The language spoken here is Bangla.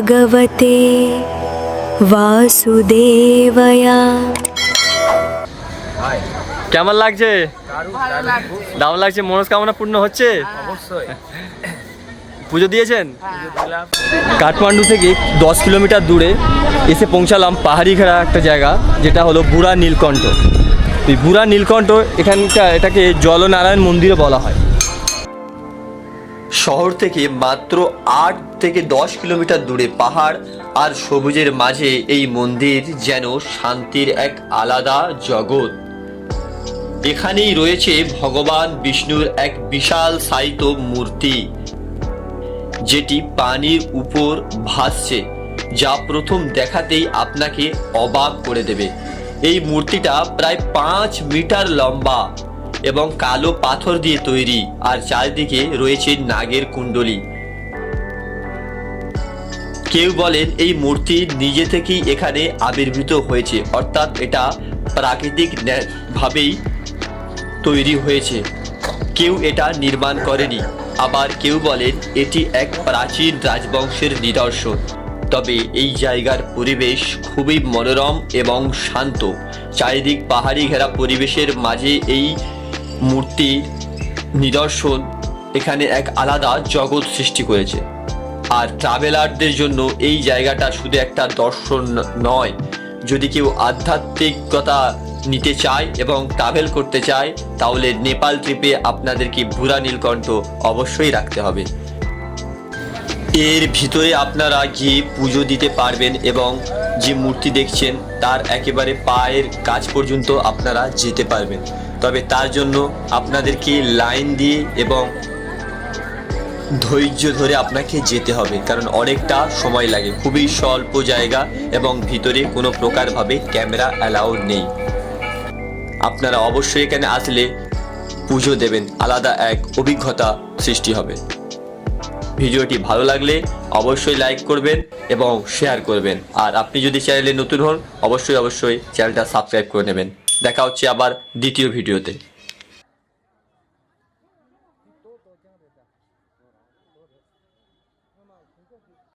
भगवते वासुदेवया। কেমন লাগছে? দারুণ লাগছে। মনস্কামনা পূর্ণ হচ্ছে? অবশ্যই। পুজো দিয়েছেন? কাঠমান্ডু থেকে 10 কিলোমিটার দূরে এসে পৌঁছালাম পাহাড়ি ঘেরা একটা জায়গা, যেটা হলো বুড়া নীলকণ্ঠ। এই বুড়া নীলকণ্ঠ এটাকে জলনারায়ণ মন্দিরও বলা হয়। শহর থেকে মাত্র 8 থেকে 10 কিলোমিটার দূরে পাহাড় আর সবুজের মাঝে এই মন্দির যেন শান্তির এক আলাদা জগৎ। এখানেই রয়েছে ভগবান বিষ্ণুর এক বিশাল শায়িত মূর্তি, যেটি পানির উপর ভাসছে, যা প্রথম দেখাতেই আপনাকে অবাক করে দেবে। এই মূর্তিটা প্রায় 5 মিটার লম্বা এবং কালো পাথর দিয়ে তৈরি, আর চারিদিকে রয়েছে নাগের কুণ্ডলী। কেউ বলেন এই মূর্তি নিজে থেকেই এখানে আবির্ভূত হয়েছে, অর্থাৎ এটা প্রাকৃতিক ভাবেই তৈরি হয়েছে, কেউ এটা নির্মাণ করেনি। আবার কেউ বলেন এটি এক প্রাচীন রাজবংশের নিদর্শন। তবে এই জায়গার পরিবেশ খুবই মনোরম এবং শান্ত। চারিদিক পাহাড়ি ঘেরা পরিবেশের মাঝে এই মূর্তির নিদর্শন এখানে এক আলাদা জগৎ সৃষ্টি করেছে। আর ট্রাভেলারদের জন্য এই জায়গাটা শুধু একটা দর্শন নয়, যদি কেউ আধ্যাত্মিকতা নিতে চায় এবং ট্রাভেল করতে চায়, তাহলে নেপাল ট্রিপে আপনাদেরকে বুড়া নীলকণ্ঠ অবশ্যই রাখতে হবে। এর ভিতরে আপনারা গিয়ে পুজো দিতে পারবেন এবং যে মূর্তি দেখছেন তার একেবারে পায়ের কাছ পর্যন্ত আপনারা যেতে পারবেন। তবে তার জন্য আপনাদেরকে লাইন দিয়ে এবং ধৈর্য ধরে আপনাকে যেতে হবে, কারণ অনেকটা সময় লাগে। খুবই স্বল্প জায়গা এবং ভিতরে কোনো প্রকারভাবে ক্যামেরা অ্যালাউড নেই। আপনারা অবশ্যই এখানে আসলে পুজো দেবেন, আলাদা এক অভিজ্ঞতা সৃষ্টি হবে। ভিডিওটি ভালো লাগলে অবশ্যই লাইক করবেন এবং শেয়ার করবেন। আর আপনি যদি চ্যানেলে নতুন হন অবশ্যই চ্যানেলটা সাবস্ক্রাইব করে নেবেন। দেখা হচ্ছে আবার দ্বিতীয় ভিডিওতে।